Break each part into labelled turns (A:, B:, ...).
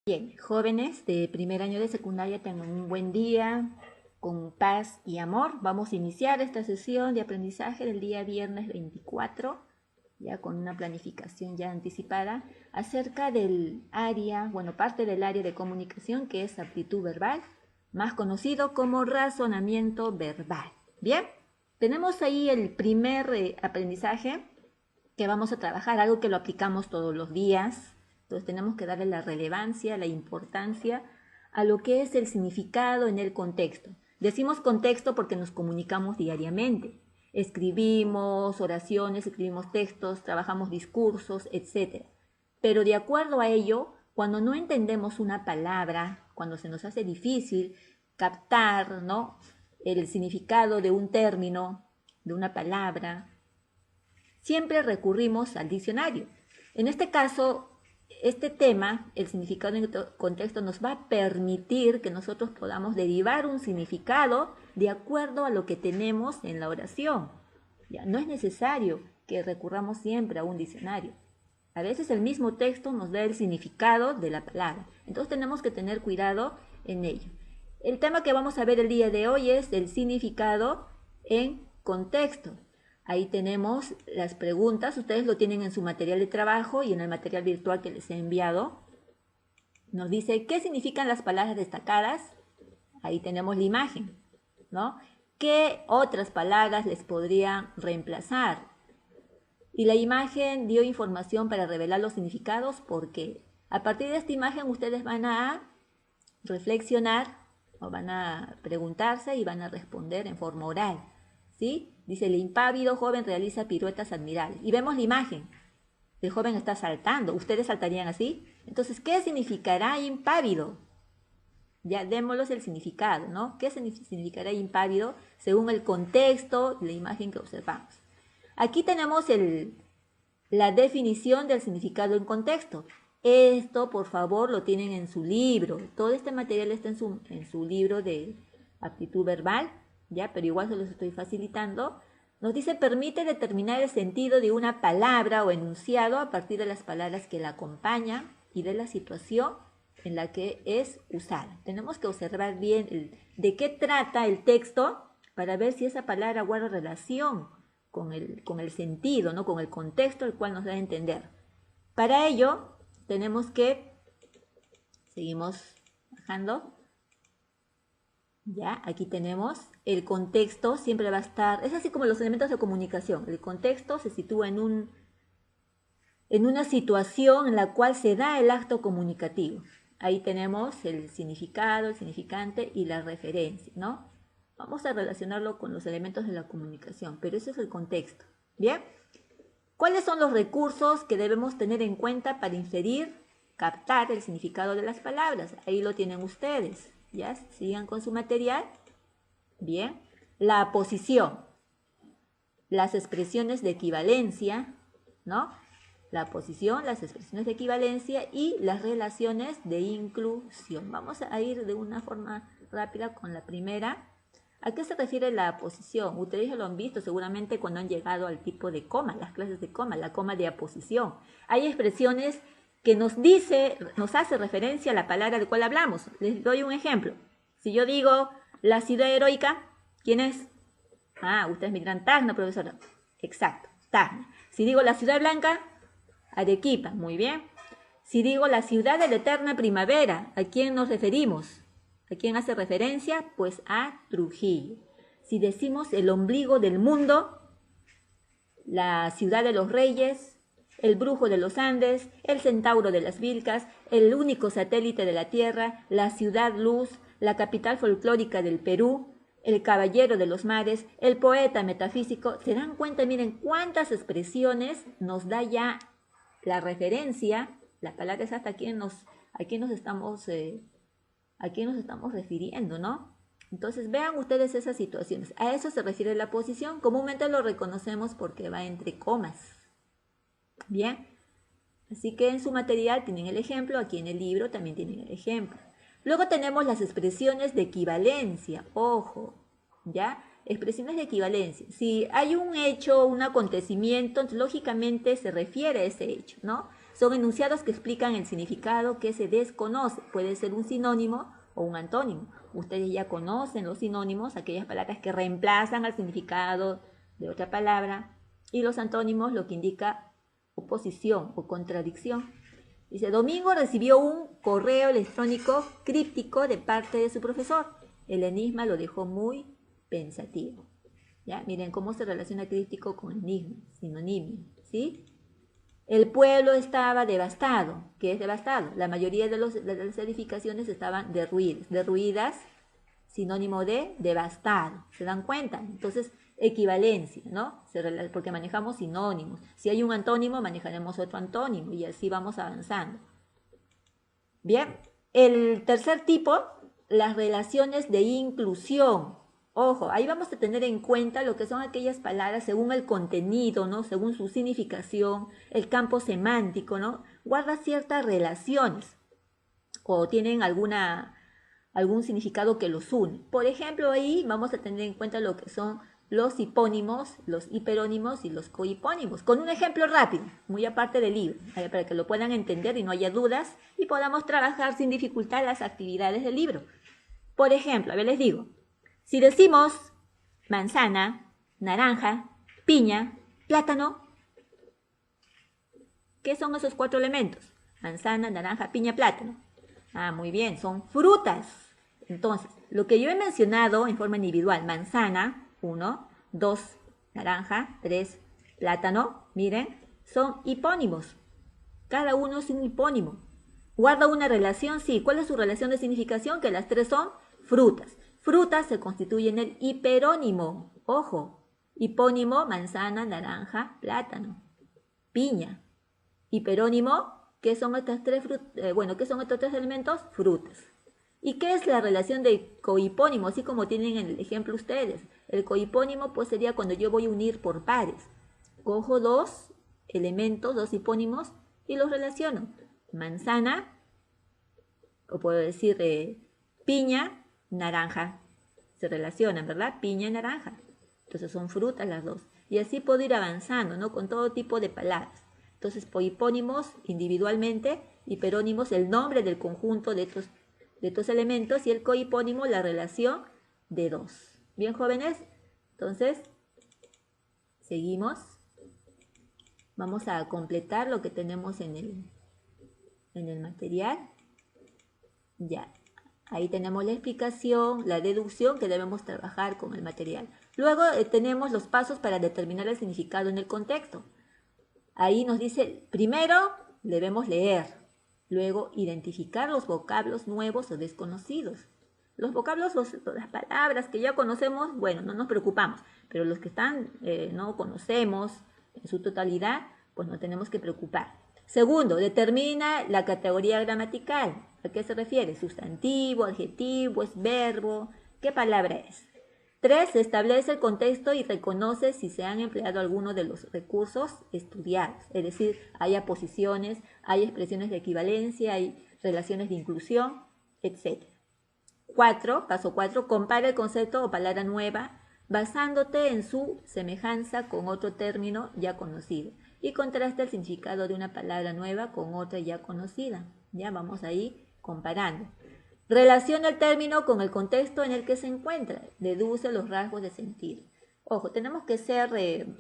A: Bien, jóvenes de primer año de secundaria, tengan un buen día, con paz y amor. Vamos a iniciar esta sesión de aprendizaje del día viernes 24, ya con una planificación ya anticipada, acerca del área, parte del área de comunicación que es aptitud verbal, más conocido como razonamiento verbal. Bien, tenemos ahí el primer aprendizaje que vamos a trabajar, algo que lo aplicamos todos los días. Entonces tenemos que darle la relevancia, la importancia a lo que es el significado en el contexto. Decimos contexto porque nos comunicamos diariamente. Escribimos oraciones, escribimos textos, trabajamos discursos, etc. Pero de acuerdo a ello, cuando no entendemos una palabra, cuando se nos hace difícil captar, ¿no?, el significado de un término, de una palabra, siempre recurrimos al diccionario. En este caso, este tema, el significado en el contexto, nos va a permitir que nosotros podamos derivar un significado de acuerdo a lo que tenemos en la oración. Ya, no es necesario que recurramos siempre a un diccionario. A veces el mismo texto nos da el significado de la palabra. Entonces tenemos que tener cuidado en ello. El tema que vamos a ver el día de hoy es el significado en contexto. Ahí tenemos las preguntas, ustedes lo tienen en su material de trabajo y en el material virtual que les he enviado. Nos dice, ¿qué significan las palabras destacadas? Ahí tenemos la imagen, ¿no? ¿Qué otras palabras les podrían reemplazar? Y la imagen dio información para revelar los significados porque a partir de esta imagen ustedes van a reflexionar o van a preguntarse y van a responder en forma oral, ¿sí? Dice, el impávido joven realiza piruetas admirables. Y vemos la imagen. El joven está saltando. ¿Ustedes saltarían así? Entonces, ¿qué significará impávido? Ya démosles el significado, ¿no? ¿Qué significará impávido según el contexto y la imagen que observamos? Aquí tenemos la definición del significado en contexto. Esto, por favor, lo tienen en su libro. Todo este material está en su libro de aptitud verbal, ¿ya? Pero igual se los estoy facilitando. Nos dice, permite determinar el sentido de una palabra o enunciado a partir de las palabras que la acompañan y de la situación en la que es usada. Tenemos que observar bien de qué trata el texto para ver si esa palabra guarda relación con el sentido, ¿no?, con el contexto al cual nos da a entender. Para ello, tenemos que, seguimos bajando. Ya, aquí tenemos el contexto, siempre va a estar, es así como los elementos de comunicación. El contexto se sitúa en una situación en la cual se da el acto comunicativo. Ahí tenemos el significado, el significante y la referencia, ¿no? Vamos a relacionarlo con los elementos de la comunicación, pero ese es el contexto. ¿Bien? ¿Cuáles son los recursos que debemos tener en cuenta para inferir, captar el significado de las palabras? Ahí lo tienen ustedes. ¿Ya? Sigan con su material. Bien. La aposición. Las expresiones de equivalencia, ¿no? La aposición, las expresiones de equivalencia y las relaciones de inclusión. Vamos a ir de una forma rápida con la primera. ¿A qué se refiere la aposición? Ustedes ya lo han visto seguramente cuando han llegado al tipo de coma, las clases de coma, la coma de aposición. Hay expresiones que nos hace referencia a la palabra de cual hablamos. Les doy un ejemplo. Si yo digo la ciudad heroica, ¿quién es? Ustedes me dirán Tacna, profesora. Exacto, Tacna. Si digo la ciudad blanca, Arequipa, muy bien. Si digo la ciudad de la eterna primavera, ¿a quién nos referimos? ¿A quién hace referencia? Pues a Trujillo. Si decimos el ombligo del mundo, la ciudad de los reyes, el brujo de los Andes, el centauro de las Vilcas, el único satélite de la Tierra, la ciudad luz, la capital folclórica del Perú, el caballero de los mares, el poeta metafísico. ¿Se dan cuenta? Miren cuántas expresiones nos da ya la referencia, la palabra es hasta a quién nos estamos refiriendo, ¿no? Entonces vean ustedes esas situaciones. A eso se refiere la posición. Comúnmente lo reconocemos porque va entre comas. Bien, así que en su material tienen el ejemplo, aquí en el libro también tienen el ejemplo. Luego tenemos las expresiones de equivalencia, ojo, ¿ya? Expresiones de equivalencia. Si hay un hecho, un acontecimiento, entonces, lógicamente se refiere a ese hecho, ¿no? son enunciados que explican el significado que se desconoce. Puede ser un sinónimo o un antónimo. Ustedes ya conocen los sinónimos, aquellas palabras que reemplazan al significado de otra palabra, y los antónimos lo que indica oposición o contradicción. Dice, Domingo recibió un correo electrónico críptico de parte de su profesor. El enigma lo dejó muy pensativo. ¿Ya? Miren cómo se relaciona críptico con enigma, sinonimia, ¿sí? El pueblo estaba devastado. ¿Qué es devastado? La mayoría de las edificaciones estaban derruidas, sinónimo de devastado. ¿Se dan cuenta? Entonces, equivalencia, ¿no? Porque manejamos sinónimos. Si hay un antónimo, manejaremos otro antónimo y así vamos avanzando. Bien, el tercer tipo, las relaciones de inclusión. Ojo, ahí vamos a tener en cuenta lo que son aquellas palabras según el contenido, ¿no? Según su significación, el campo semántico, ¿no? Guarda ciertas relaciones o tienen algún significado que los une. Por ejemplo, ahí vamos a tener en cuenta lo que son los hipónimos, los hiperónimos y los cohipónimos. Con un ejemplo rápido, muy aparte del libro, para que lo puedan entender y no haya dudas y podamos trabajar sin dificultad las actividades del libro. Por ejemplo, a ver, les digo, si decimos manzana, naranja, piña, plátano, ¿qué son esos 4 elementos? Manzana, naranja, piña, plátano. Ah, muy bien, son frutas. Entonces, lo que yo he mencionado en forma individual, manzana, 1, 2, naranja, 3, plátano, miren, son hipónimos. Cada uno es un hipónimo. ¿Guarda una relación? Sí. ¿Cuál es su relación de significación? Que las 3 son frutas. Frutas se constituyen el hiperónimo. Ojo, hipónimo, manzana, naranja, plátano, piña. Hiperónimo, ¿qué son estos 3 ¿qué son estos 3 elementos? Frutas. ¿Y qué es la relación de cohipónimo? Así como tienen en el ejemplo ustedes. El cohipónimo pues sería cuando yo voy a unir por pares. Cojo 2 elementos, 2 hipónimos y los relaciono. Manzana, o puedo decir piña, naranja. Se relacionan, ¿verdad? Piña y naranja. Entonces son frutas las 2. Y así puedo ir avanzando, ¿no? Con todo tipo de palabras. Entonces, hipónimos individualmente, hiperónimos el nombre del conjunto de estos elementos y el cohipónimo la relación de 2. ¿Bien, jóvenes? Entonces, seguimos. Vamos a completar lo que tenemos en el material. Ya. Ahí tenemos la explicación, la deducción que debemos trabajar con el material. Luego tenemos los pasos para determinar el significado en el contexto. Ahí nos dice, primero debemos leer, luego identificar los vocablos nuevos o desconocidos. Los vocablos, las palabras que ya conocemos, bueno, no nos preocupamos, pero los que no conocemos en su totalidad, pues no tenemos que preocupar. Segundo, determina la categoría gramatical. ¿A qué se refiere? Sustantivo, adjetivo, es verbo, ¿qué palabra es? 3. Establece el contexto y reconoce si se han empleado alguno de los recursos estudiados. Es decir, hay aposiciones, hay expresiones de equivalencia, hay relaciones de inclusión, etc. 4. Paso 4. Compara el concepto o palabra nueva basándote en su semejanza con otro término ya conocido. Y contrasta el significado de una palabra nueva con otra ya conocida. Ya vamos ahí comparando. Relaciona el término con el contexto en el que se encuentra. Deduce los rasgos de sentido. Ojo, tenemos que ser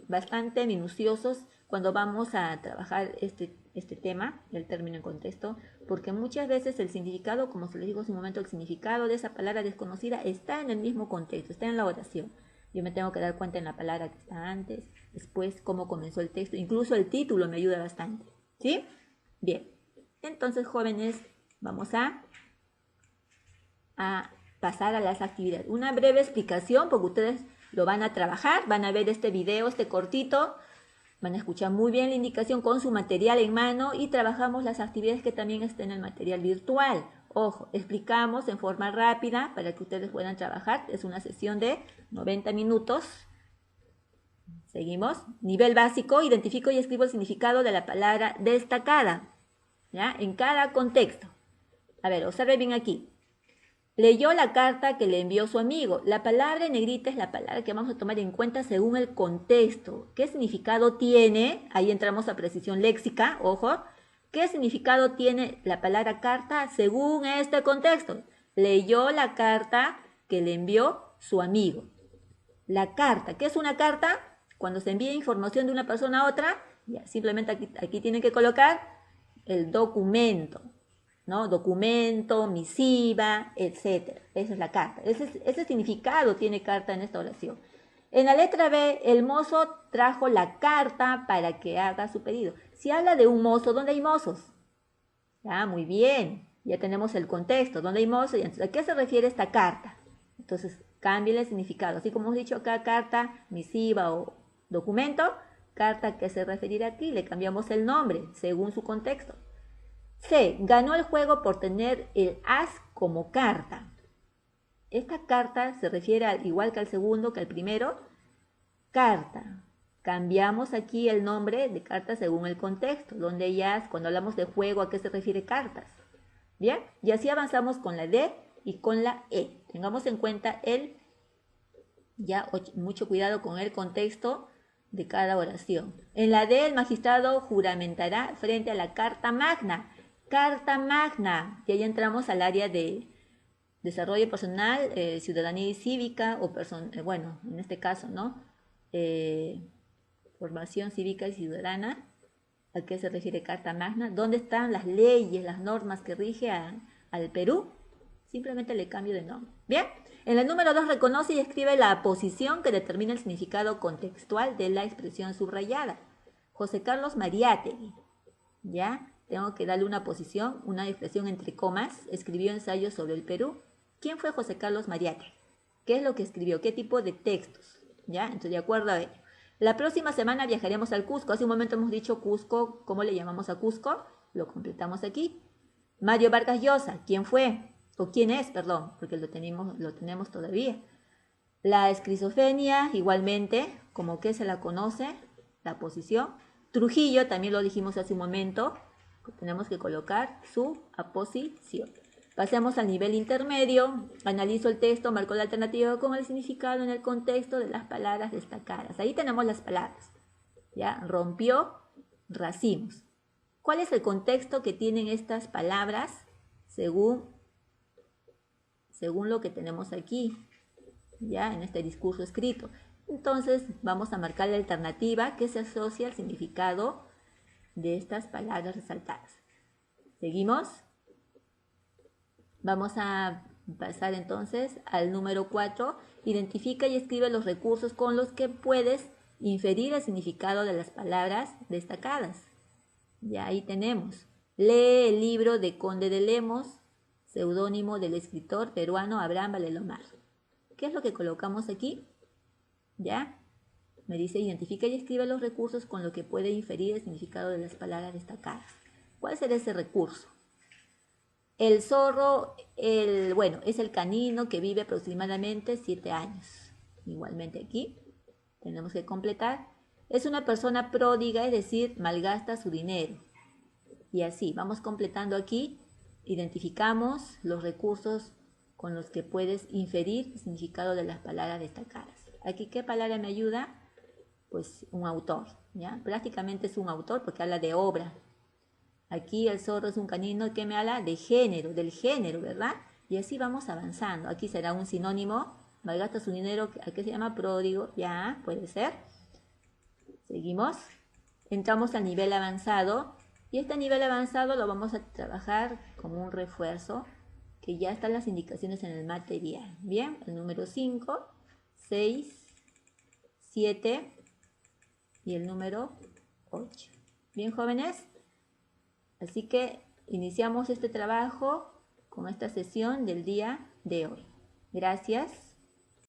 A: bastante minuciosos cuando vamos a trabajar este tema, el término en contexto, porque muchas veces el significado, como se les dijo hace un momento, el significado de esa palabra desconocida está en el mismo contexto, está en la oración. Yo me tengo que dar cuenta en la palabra que está antes, después cómo comenzó el texto, incluso el título me ayuda bastante. ¿Sí? Bien. Entonces, jóvenes, vamos a pasar a las actividades. Una breve explicación, porque ustedes lo van a trabajar, van a ver este video, este cortito, van a escuchar muy bien la indicación con su material en mano y trabajamos las actividades que también estén en el material virtual. Ojo, explicamos en forma rápida para que ustedes puedan trabajar. Es una sesión de 90 minutos. Seguimos. Nivel básico, identifico y escribo el significado de la palabra destacada, ¿ya? En cada contexto. A ver, observe bien aquí. Leyó la carta que le envió su amigo. La palabra en negrita es la palabra que vamos a tomar en cuenta según el contexto. ¿Qué significado tiene? Ahí entramos a precisión léxica, ojo. ¿Qué significado tiene la palabra carta según este contexto? Leyó la carta que le envió su amigo. La carta, ¿qué es una carta? Cuando se envía información de una persona a otra, ya, simplemente aquí tienen que colocar el documento, ¿no? Documento, misiva, etc. Esa es la carta. Ese significado tiene carta en esta oración. En la letra B, el mozo trajo la carta para que haga su pedido. Si habla de un mozo, ¿dónde hay mozos? Ya, muy bien. Ya tenemos el contexto. ¿Dónde hay mozos? ¿A qué se refiere esta carta? Entonces, cambie el significado. Así como hemos dicho acá, carta, misiva o documento, carta a qué se referirá aquí. Le cambiamos el nombre según su contexto. C. Ganó el juego por tener el as como carta. Esta carta se refiere igual que al segundo, que al primero. Carta. Cambiamos aquí el nombre de carta según el contexto. Donde ya, cuando hablamos de juego, ¿a qué se refiere cartas? Bien, y así avanzamos con la D y con la E. Tengamos en cuenta mucho cuidado con el contexto de cada oración. En la D, el magistrado juramentará frente a la Carta Magna. Carta Magna. Y ahí entramos al área de desarrollo personal, ciudadanía y cívica, o bueno, en este caso, ¿no? Formación cívica y ciudadana. ¿A qué se refiere Carta Magna? ¿Dónde están las leyes, las normas que rigen al Perú? Simplemente le cambio de nombre. Bien, en el número 2 reconoce y escribe la posición que determina el significado contextual de la expresión subrayada. José Carlos Mariátegui. ¿Ya? Tengo que darle una posición, una expresión entre comas. Escribió ensayos sobre el Perú. ¿Quién fue José Carlos Mariátegui? ¿Qué es lo que escribió? ¿Qué tipo de textos? ¿Ya? Entonces, de acuerdo a ello. La próxima semana viajaremos al Cusco. Hace un momento hemos dicho Cusco. ¿Cómo le llamamos a Cusco? Lo completamos aquí. Mario Vargas Llosa. ¿Quién fue? O quién es, perdón, porque lo tenemos todavía. La esquizofrenia, igualmente, como que se la conoce, la posición. Trujillo, también lo dijimos hace un momento, tenemos que colocar su aposición. Pasemos al nivel intermedio, analizo el texto, marco la alternativa con el significado en el contexto de las palabras destacadas. Ahí tenemos las palabras, ¿ya? Rompió, racimos. ¿Cuál es el contexto que tienen estas palabras según lo que tenemos aquí, ya en este discurso escrito? Entonces vamos a marcar la alternativa que se asocia al significado de estas palabras resaltadas. ¿Seguimos? Vamos a pasar entonces al número 4. Identifica y escribe los recursos con los que puedes inferir el significado de las palabras destacadas. Ya ahí tenemos. Lee el libro de Conde de Lemos, seudónimo del escritor peruano Abraham Valelomar. ¿Qué es lo que colocamos aquí? ¿Ya? Me dice, identifica y escribe los recursos con lo que puede inferir el significado de las palabras destacadas. ¿Cuál será ese recurso? El zorro, es el canino que vive aproximadamente 7 años. Igualmente aquí tenemos que completar. Es una persona pródiga, es decir, malgasta su dinero. Y así, vamos completando aquí. Identificamos los recursos con los que puedes inferir el significado de las palabras destacadas. Aquí, ¿qué palabra me ayuda? Pues un autor, ¿ya? Prácticamente es un autor porque habla de obra. Aquí el zorro es un canino que me habla de género, del género, ¿verdad? Y así vamos avanzando. Aquí será un sinónimo, malgasta su dinero, ¿a qué se llama? Pródigo, ya, puede ser. Seguimos. Entramos al nivel avanzado. Y este nivel avanzado lo vamos a trabajar como un refuerzo, que ya están las indicaciones en el material. Bien, el número 5, 6, 7 y el número 8. Bien, jóvenes. Así que iniciamos este trabajo con esta sesión del día de hoy. Gracias.